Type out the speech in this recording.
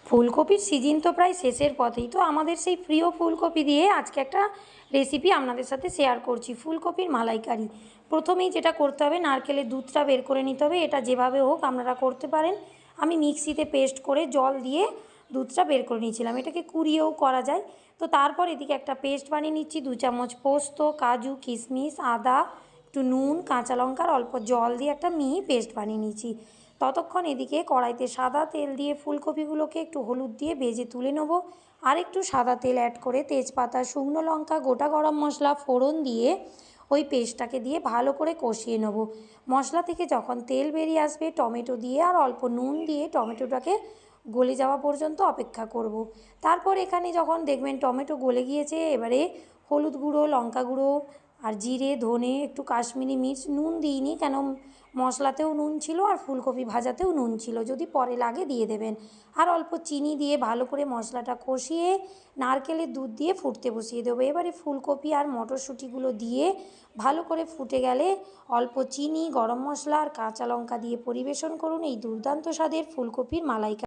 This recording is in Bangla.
ফুলকপির সিজন তো প্রায় শেষের পথেই, তো আমাদের সেই প্রিয় ফুলকপি দিয়ে আজকে একটা রেসিপি আপনাদের সাথে শেয়ার করছি, ফুলকপির মালাইকারি। প্রথমেই যেটা করতে হবে, নারকেলের দুধটা বের করে নিতে হবে। এটা যেভাবে হোক আপনারা করতে পারেন। আমি মিক্সিতে পেস্ট করে জল দিয়ে দুধটা বের করে নিয়েছিলাম, এটাকে কুড়িয়েও করা যায়। তো তারপর এদিকে একটা পেস্ট বানিয়ে নিচ্ছি, 2 চামচ পোস্ত, কাজু, কিশমিশ, আদা, একটু নুন, কাঁচা লঙ্কার অল্প জল দিয়ে একটা মিহি পেস্ট বানিয়ে নিয়েছি। ততক্ষণ এদিকে কড়াইতে সাদা তেল দিয়ে ফুলকপিগুলোকে একটু হলুদ দিয়ে ভেজে তুলে নেব। আর একটু সাদা তেল অ্যাড করে তেজপাতা, শুকনো লঙ্কা, গোটা গরম মশলা ফোড়ন দিয়ে ওই পেস্টটাকে দিয়ে ভালো করে কষিয়ে নেব। মশলা থেকে যখন তেল বেরিয়ে আসবে, টমেটো দিয়ে আর অল্প নুন দিয়ে টমেটোটাকে গলে যাওয়া পর্যন্ত অপেক্ষা করব। তারপর এখানে যখন দেখবেন টমেটো গলে গিয়েছে, এবারে হলুদ গুঁড়ো, লঙ্কা গুঁড়ো আর জিরে, ধনে, একটু কাশ্মীরি মির্চ, নুন দিইনি কেন মশলাতেও নুন ছিল আর ফুলকপি ভাজাতেও নুন ছিল, যদি পরে লাগে দিয়ে দেবেন। আর অল্প চিনি দিয়ে ভালো করে মশলাটা কষিয়ে নারকেলের দুধ দিয়ে ফুটতে বসিয়ে দেবো। এবারে ফুলকপি আর মটরশুঁটিগুলো দিয়ে ভালো করে ফুটে গেলে অল্প চিনি, গরম মশলা আর কাঁচা লঙ্কা দিয়ে পরিবেশন করুন এই দুর্দান্ত স্বাদের ফুলকপির মালাইকারি।